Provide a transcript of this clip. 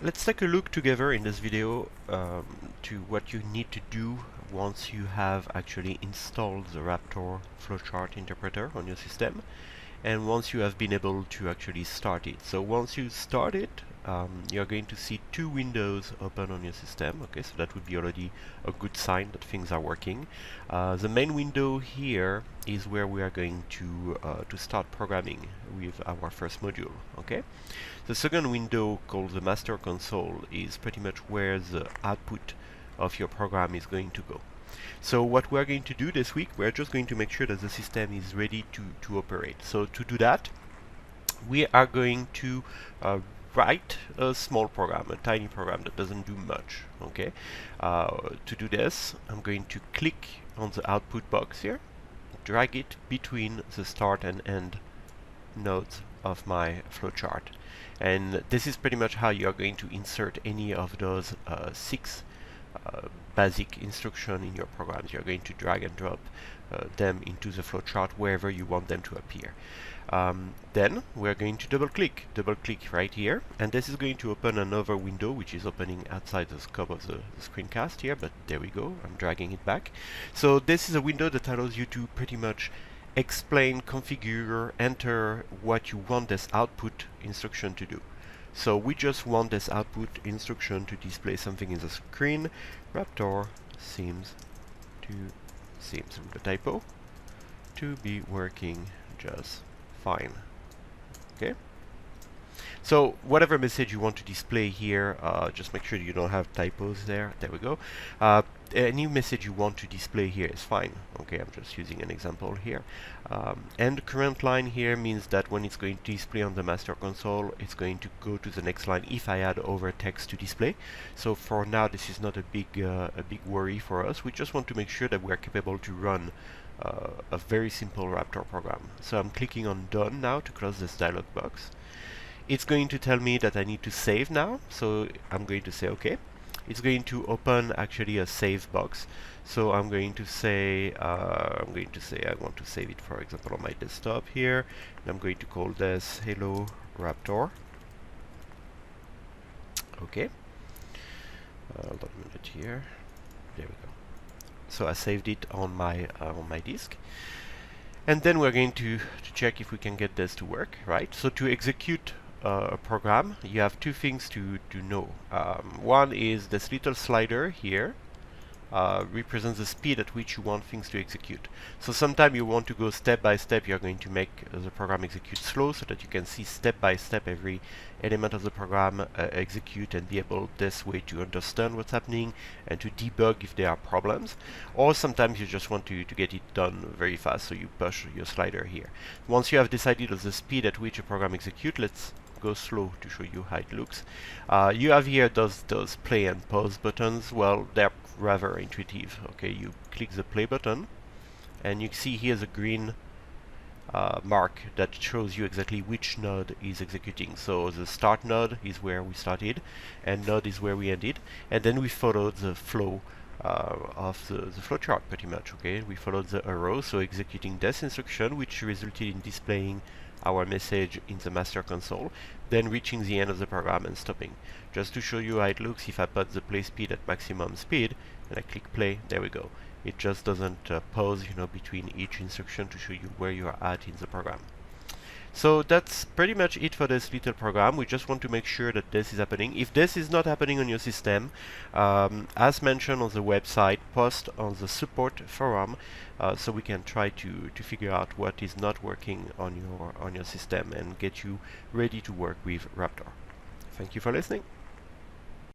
Let's take a look together in this video to what you need to do once you have actually installed the Raptor flowchart interpreter on your system, and once you have been able to actually start it. So once you start it, you're going to see two windows open on your system. Okay, so that would be already a good sign that things are working. The main window here is where we are going to start programming with our first module. Okay, the second window, called the master console, is pretty much where the output of your program is going to go. So what we're going to do this week, we're just going to make sure that the system is ready to operate. So to do that, we are going to write a small program, a tiny program that doesn't do much. Okay. To do this, I'm going to click on the output box here, drag it between the start and end nodes of my flowchart, and this is pretty much how you are going to insert any of those six basic instruction in your programs. You're going to drag and drop them into the flowchart wherever you want them to appear. Then we're going to double click right here, and this is going to open another window which is opening outside the scope of the screencast here, but there we go, I'm dragging it back. So this is a window that allows you to pretty much explain, configure, enter what you want this output instruction to do. So we just want this output instruction to display something in the screen. Raptor seems with a typo to be working just fine. Okay. So whatever message you want to display here, just make sure you don't have typos there. There we go. Any message you want to display here is fine. Okay, I'm just using an example here. And current line here means that when it's going to display on the master console, it's going to go to the next line if I add over text to display. So for now, this is not a big worry for us. We just want to make sure that we are capable to run a very simple Raptor program. So I'm clicking on Done now to close this dialog box. It's going to tell me that I need to save now, so I'm going to say OK. It's going to open actually a save box, so I'm going to say I want to save it, for example, on my desktop here, and I'm going to call this Hello Raptor. Okay. Hold on a minute here. There we go. So I saved it on my disk. And then we're going to check if we can get this to work, right? So to execute a program, you have two things to know. One is this little slider here represents the speed at which you want things to execute. So sometimes you want to go step by step. You're going to make the program execute slow so that you can see step by step every element of the program execute and be able this way to understand what's happening and to debug if there are problems. Or sometimes you just want to get it done very fast, so you push your slider here. Once you have decided on the speed at which a program executes, let's go slow to show you how it looks. You have here those play and pause buttons. Well, they're rather intuitive. Okay, you click the play button and you see here's a green mark that shows you exactly which node is executing. So the start node is where we started and node is where we ended, and then we followed the flow of the flowchart pretty much. Okay, we followed the arrow, so executing this instruction, which resulted in displaying our message in the master console, then reaching the end of the program and stopping. Just to show you how it looks, if I put the play speed at maximum speed and I click play, there we go. It just doesn't pause, between each instruction to show you where you are at in the program. So that's pretty much it for this little program. We just want to make sure that this is happening. If this is not happening on your system, as mentioned on the website, post on the support forum so we can try to figure out what is not working on your system and get you ready to work with Raptor. Thank you for listening.